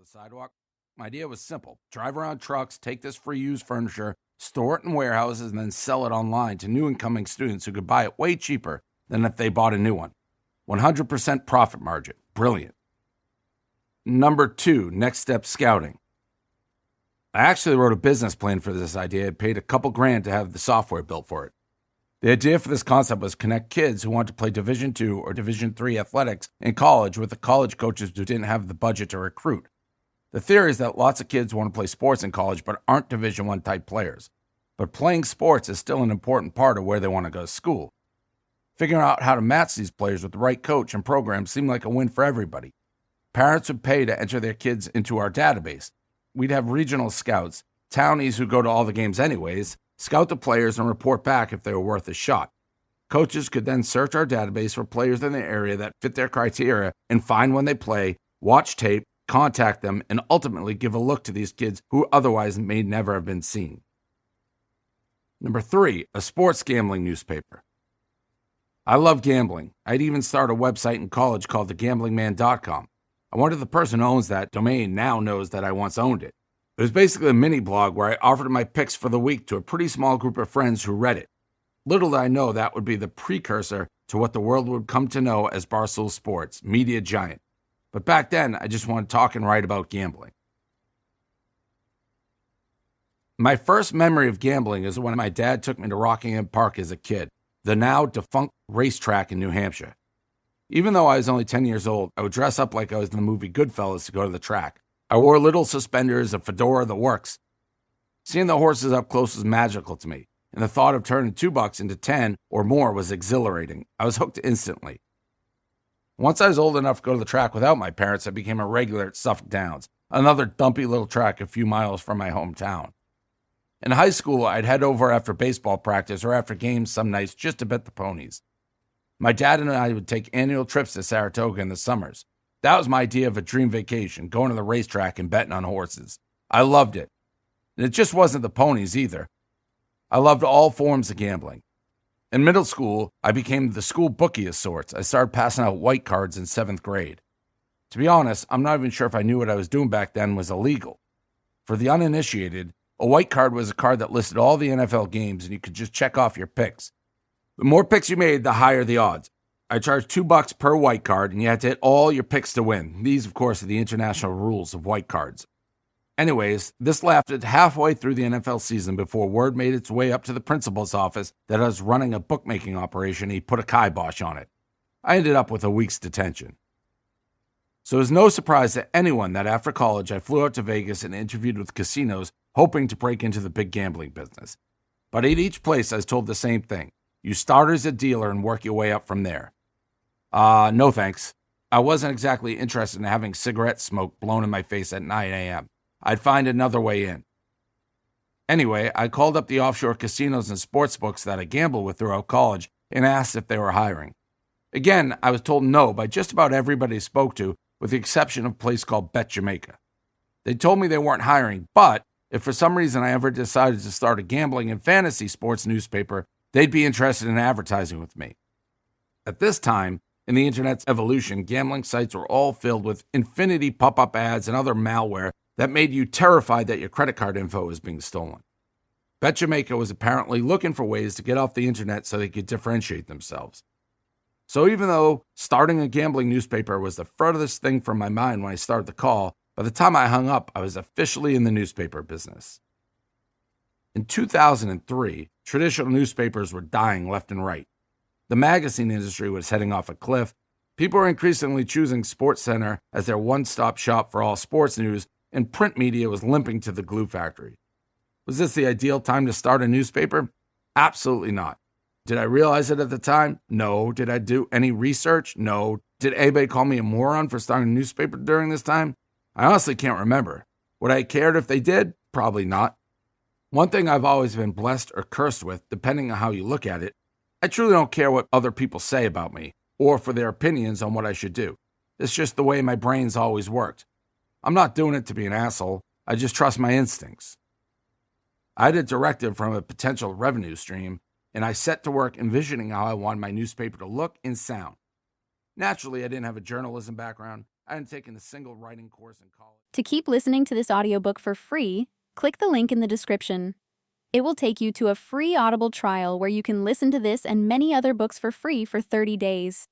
the sidewalk. My idea was simple. Drive around trucks, take this free used furniture, store it in warehouses, and then sell it online to new incoming students who could buy it way cheaper than if they bought a new one. 100% profit margin. Brilliant. Number 2, next step scouting. I actually wrote a business plan for this idea and paid a couple grand to have the software built for it. The idea for this concept was connect kids who want to play Division II or Division III athletics in college with the college coaches who didn't have the budget to recruit. The theory is that lots of kids want to play sports in college but aren't Division I type players. But playing sports is still an important part of where they want to go to school. Figuring out how to match these players with the right coach and program seemed like a win for everybody. Parents would pay to enter their kids into our database. We'd have regional scouts, townies who go to all the games anyways, scout the players and report back if they were worth a shot. Coaches could then search our database for players in the area that fit their criteria and find when they play, watch tape, contact them, and ultimately give a look to these kids who otherwise may never have been seen. Number 3, a sports gambling newspaper. I love gambling. I'd even started a website in college called thegamblingman.com. I wonder if the person who owns that domain now knows that I once owned it. It was basically a mini blog where I offered my picks for the week to a pretty small group of friends who read it. Little did I know that would be the precursor to what the world would come to know as Barstool Sports, media giant. But back then, I just wanted to talk and write about gambling. My first memory of gambling is when my dad took me to Rockingham Park as a kid, the now defunct racetrack in New Hampshire. Even though I was only 10 years old, I would dress up like I was in the movie Goodfellas to go to the track. I wore little suspenders, a fedora, the works. Seeing the horses up close was magical to me, and the thought of turning $2 into 10 or more was exhilarating. I was hooked instantly. Once I was old enough to go to the track without my parents, I became a regular at Suffolk Downs, another dumpy little track a few miles from my hometown. In high school, I'd head over after baseball practice or after games some nights just to bet the ponies. My dad and I would take annual trips to Saratoga in the summers. That was my idea of a dream vacation, going to the racetrack and betting on horses. I loved it. And it just wasn't the ponies either. I loved all forms of gambling. In middle school, I became the school bookie of sorts. I started passing out white cards in 7th grade. To be honest, I'm not even sure if I knew what I was doing back then was illegal. For the uninitiated, a white card was a card that listed all the NFL games and you could just check off your picks. The more picks you made, the higher the odds. I charged $2 per white card, and you had to hit all your picks to win. These, of course, are the international rules of white cards. Anyways, this lasted halfway through the NFL season before word made its way up to the principal's office that I was running a bookmaking operation and he put a kibosh on it. I ended up with a week's detention. So it was no surprise to anyone that after college I flew out to Vegas and interviewed with casinos hoping to break into the big gambling business. But at each place I was told the same thing. You start as a dealer and work your way up from there. No thanks. I wasn't exactly interested in having cigarette smoke blown in my face at 9 a.m. I'd find another way in. Anyway, I called up the offshore casinos and sports books that I gambled with throughout college and asked if they were hiring. Again, I was told no by just about everybody I spoke to, with the exception of a place called Bet Jamaica. They told me they weren't hiring, but if for some reason I ever decided to start a gambling and fantasy sports newspaper, they'd be interested in advertising with me. At this time, in the internet's evolution, gambling sites were all filled with infinity pop-up ads and other malware that made you terrified that your credit card info was being stolen. Bet Jamaica was apparently looking for ways to get off the internet so they could differentiate themselves. So even though starting a gambling newspaper was the furthest thing from my mind when I started the call, by the time I hung up, I was officially in the newspaper business. In 2003, traditional newspapers were dying left and right. The magazine industry was heading off a cliff. People were increasingly choosing SportsCenter as their one-stop shop for all sports news, and print media was limping to the glue factory. Was this the ideal time to start a newspaper? Absolutely not. Did I realize it at the time? No. Did I do any research? No. Did anybody call me a moron for starting a newspaper during this time? I honestly can't remember. Would I have cared if they did? Probably not. One thing I've always been blessed or cursed with, depending on how you look at it, I truly don't care what other people say about me, or for their opinions on what I should do. It's just the way my brain's always worked. I'm not doing it to be an asshole. I just trust my instincts. I had a directive from a potential revenue stream, and I set to work envisioning how I wanted my newspaper to look and sound. Naturally, I didn't have a journalism background. I hadn't taken a single writing course in college. To keep listening to this audiobook for free, click the link in the description. It will take you to a free Audible trial where you can listen to this and many other books for free for 30 days.